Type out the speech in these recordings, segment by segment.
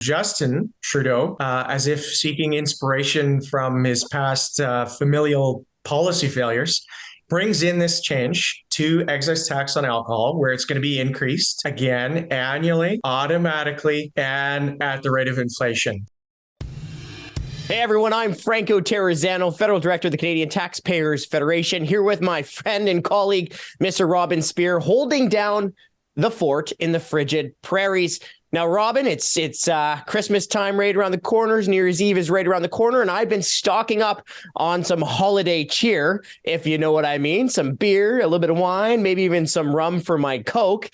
Justin Trudeau, as if seeking inspiration from his past familial policy failures, brings in this change to excise tax on alcohol, where it's going to be increased again annually, automatically, and at the rate of inflation. Hey everyone, I'm Franco Terrazzano, Federal Director of the Canadian Taxpayers Federation, here with my friend and colleague, Mr. Robin Spear, holding down the fort in the frigid prairies. Now, Robin, it's Christmas time right around the corners. New Year's Eve is right around the corner, and I've been stocking up on some holiday cheer, if you know what I mean. Some beer, a little bit of wine, maybe even some rum for my Coke.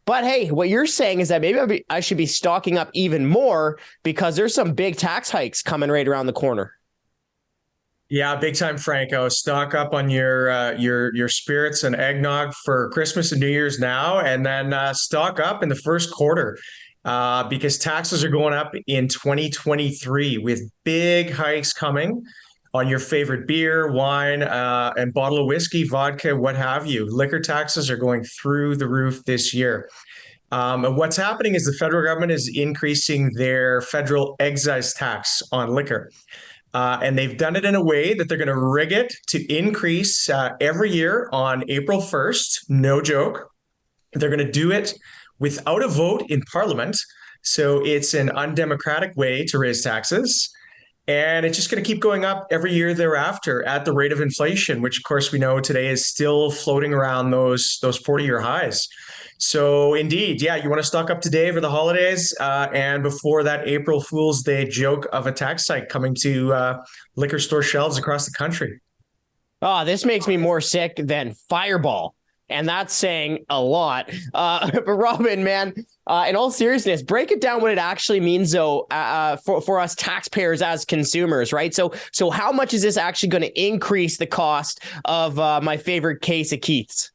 But hey, what you're saying is that maybe I should be stocking up even more because there's some big tax hikes coming right around the corner. Yeah, big time, Franco. Stock up on your spirits and eggnog for Christmas and New Year's now, and then stock up in the first quarter because taxes are going up in 2023 with big hikes coming on your favorite beer, wine, and bottle of whiskey, vodka, what have you. Liquor taxes are going through the roof this year. And what's happening is the federal government is increasing their federal excise tax on liquor. And they've done it in a way that they're going to rig it to increase every year on April 1st. No joke. They're going to do it without a vote in Parliament. So it's an undemocratic way to raise taxes. And it's just going to keep going up every year thereafter at the rate of inflation, which, of course, we know today is still floating around those 40-year highs. So indeed, yeah, you want to stock up today for the holidays and before that April Fool's Day joke of a tax hike coming to liquor store shelves across the country. Oh, this makes me more sick than Fireball. And that's saying a lot. But Robin, man, in all seriousness, break it down what it actually means, though, for us taxpayers as consumers, right? So how much is this actually going to increase the cost of my favorite case of Keith's?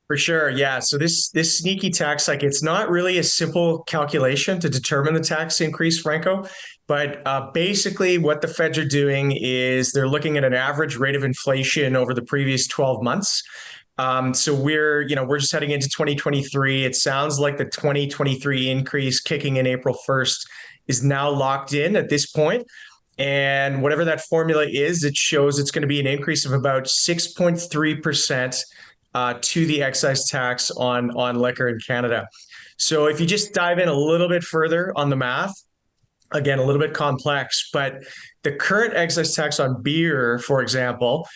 For sure, yeah. So this sneaky tax hike, it's not really a simple calculation to determine the tax increase, Franco. But basically, what the feds are doing is they're looking at an average rate of inflation over the previous 12 months. So we're just heading into 2023. It sounds like the 2023 increase kicking in April 1st is now locked in at this point. And whatever that formula is, it shows it's going to be an increase of about 6.3% to the excise tax on liquor in Canada. So if you just dive in a little bit further on the math, again, a little bit complex, but the current excise tax on beer, for example,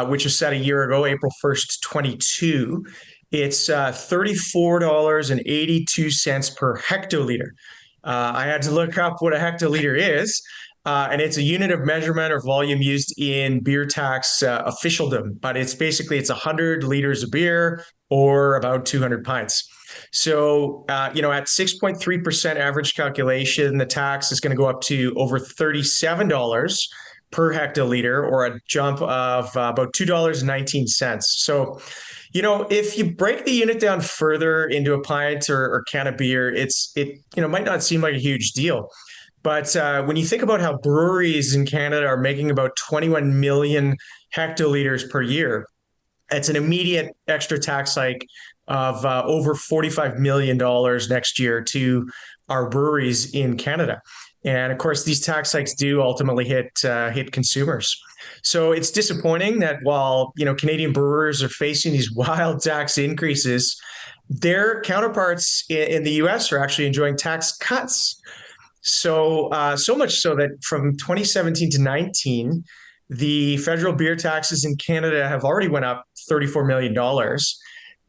which was set a year ago, April 1st, 22, it's $34.82 per hectoliter. I had to look up what a hectoliter is, and it's a unit of measurement or volume used in beer tax officialdom, but it's 100 liters of beer or about 200 pints. So, at 6.3% average calculation, the tax is going to go up to over $37 per hectoliter, or a jump of about $2.19. So, if you break the unit down further into a pint or can of beer, it might not seem like a huge deal. But when you think about how breweries in Canada are making about 21 million hectoliters per year, it's an immediate extra tax hike of over $45 million next year to our breweries in Canada. And of course, these tax hikes do ultimately hit consumers. So it's disappointing that while Canadian brewers are facing these wild tax increases, their counterparts in the U.S. are actually enjoying tax cuts. So much so that from 2017 to 19, the federal beer taxes in Canada have already went up $34 million.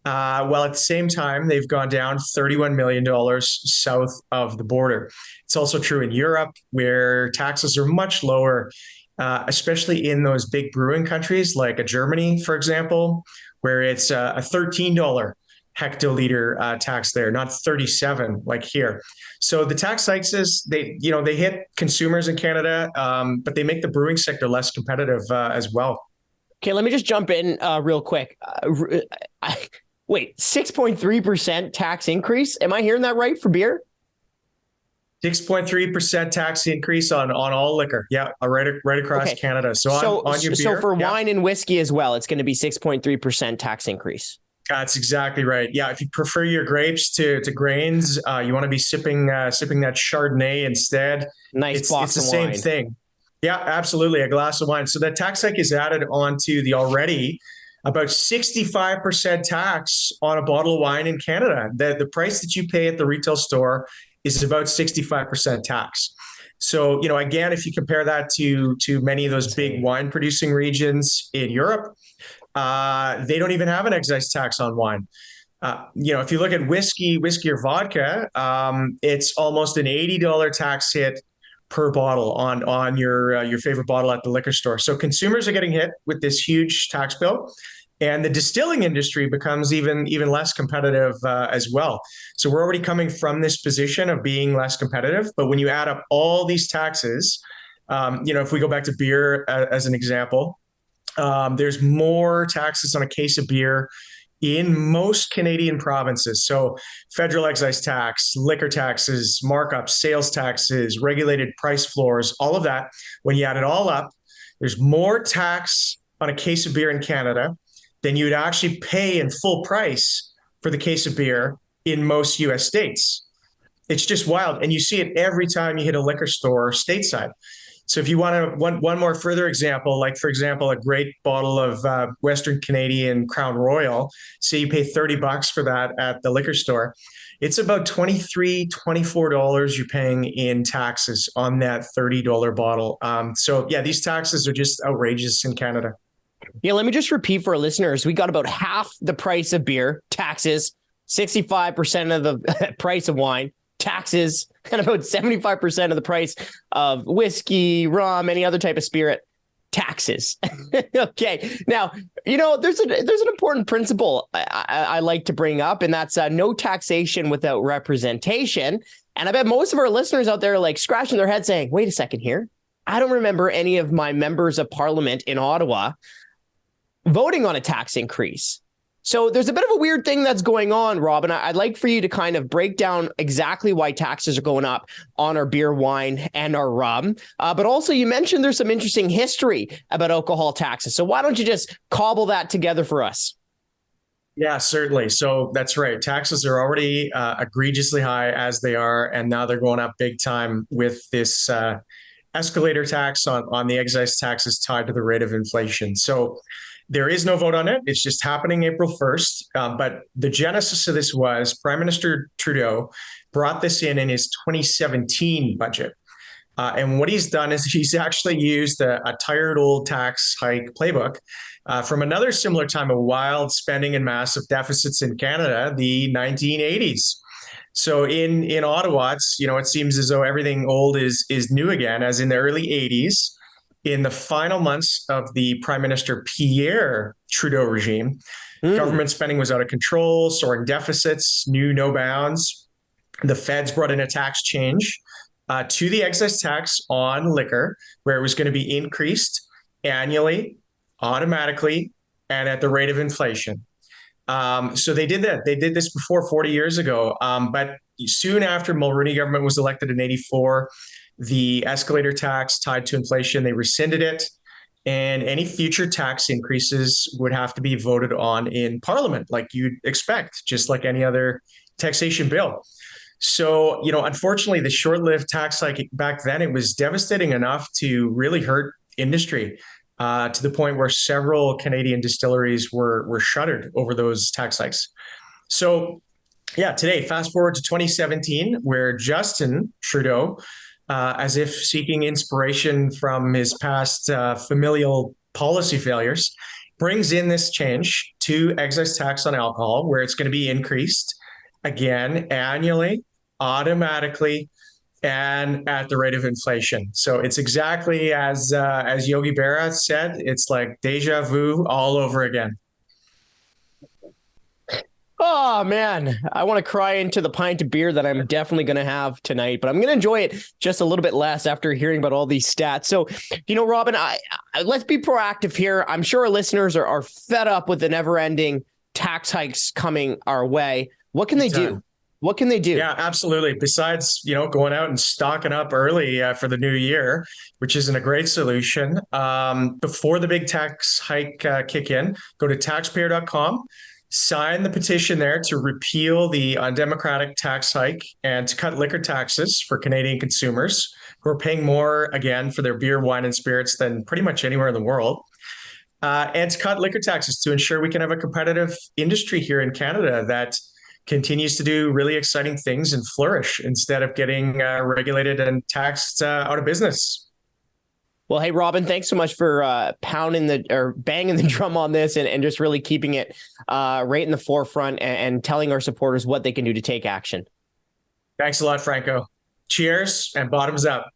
While at the same time, they've gone down $31 million south of the border. It's also true in Europe, where taxes are much lower, especially in those big brewing countries like Germany, for example, where it's a $13 hectoliter tax there, not 37 like here. So the tax hikes they hit consumers in Canada, but they make the brewing sector less competitive as well. Okay, let me just jump in real quick. Wait, 6.3% tax increase? Am I hearing that right for beer? 6.3% tax increase on all liquor. Yeah, right across Canada. So on your beer. So for wine and whiskey as well, it's going to be 6.3% tax increase. That's exactly right. Yeah, if you prefer your grapes to grains, you want to be sipping that Chardonnay instead. Nice It's box the of same wine. thing. Yeah, absolutely. A glass of wine. So that tax hike is added onto the already about 65% tax on a bottle of wine in Canada. The price that you pay at the retail store is about 65% tax. So, again, if you compare that to many of It's those big insane. wine producing regions in Europe, they don't even have an excise tax on wine. If you look at whiskey or vodka, it's almost an $80 tax hit per bottle on your favorite bottle at the liquor store. So consumers are getting hit with this huge tax bill, and the distilling industry becomes even less competitive as well. So we're already coming from this position of being less competitive, but when you add up all these taxes, if we go back to beer as an example, there's more taxes on a case of beer in most Canadian provinces. So federal excise tax, liquor taxes, markups, sales taxes, regulated price floors, all of that. When you add it all up, there's more tax on a case of beer in Canada than you'd actually pay in full price for the case of beer in most US states. It's just wild. And you see it every time you hit a liquor store stateside. So if you want one more further example, like for example, a great bottle of Western Canadian Crown Royal, say you pay $30 for that at the liquor store, it's about $23, $24 you're paying in taxes on that $30 bottle. So yeah, these taxes are just outrageous in Canada. Yeah, let me just repeat for our listeners. We got about half the price of beer, taxes, 65% of the price of wine, taxes, and about 75% of the price of whiskey, rum, any other type of spirit, taxes. Okay. Now, there's an important principle I like to bring up, and that's no taxation without representation. And I bet most of our listeners out there are like scratching their head saying, wait a second here. I don't remember any of my members of parliament in Ottawa voting on a tax increase. So there's a bit of a weird thing that's going on, Rob, and I'd like for you to kind of break down exactly why taxes are going up on our beer, wine, and our rum. But also you mentioned there's some interesting history about alcohol taxes. So why don't you just cobble that together for us? Yeah, certainly. So that's right. Taxes are already egregiously high as they are, and now they're going up big time with this escalator tax on the excise taxes tied to the rate of inflation. So there is no vote on it. It's just happening April 1st. But the genesis of this was Prime Minister Trudeau brought this in his 2017 budget. And what he's done is he's actually used a tired old tax hike playbook from another similar time of wild spending and massive deficits in Canada, the 1980s. So in Ottawa, it seems as though everything old is new again, as in the early 80s. In the final months of the Prime Minister Pierre Trudeau regime, government spending was out of control, soaring deficits, knew no bounds. The feds brought in a tax change to the excise tax on liquor, where it was going to be increased annually, automatically, and at the rate of inflation. So they did that. They did this before 40 years ago. But soon after Mulroney government was elected in 84, the escalator tax tied to inflation, they rescinded it. And any future tax increases would have to be voted on in Parliament, like you'd expect, just like any other taxation bill. So, unfortunately, the short-lived tax hike back then, it was devastating enough to really hurt industry to the point where several Canadian distilleries were shuttered over those tax hikes. So, yeah, today, fast forward to 2017, where Justin Trudeau, as if seeking inspiration from his past familial policy failures, brings in this change to excise tax on alcohol, where it's going to be increased again annually, automatically, and at the rate of inflation. So it's exactly as Yogi Berra said, it's like deja vu all over again. Oh, man, I want to cry into the pint of beer that I'm definitely going to have tonight, but I'm going to enjoy it just a little bit less after hearing about all these stats. So, Robin, let's be proactive here. I'm sure our listeners are fed up with the never ending tax hikes coming our way. What can they do? What can they do? Yeah, absolutely. Besides, going out and stocking up early for the new year, which isn't a great solution. Before the big tax hike kick in, go to taxpayer.com. sign the petition there to repeal the undemocratic tax hike and to cut liquor taxes for Canadian consumers who are paying more, again, for their beer, wine, and spirits than pretty much anywhere in the world. And to cut liquor taxes to ensure we can have a competitive industry here in Canada that continues to do really exciting things and flourish instead of getting regulated and taxed out of business. Well, hey, Robin, thanks so much for banging the drum on this and just really keeping it right in the forefront and telling our supporters what they can do to take action. Thanks a lot, Franco. Cheers and bottoms up.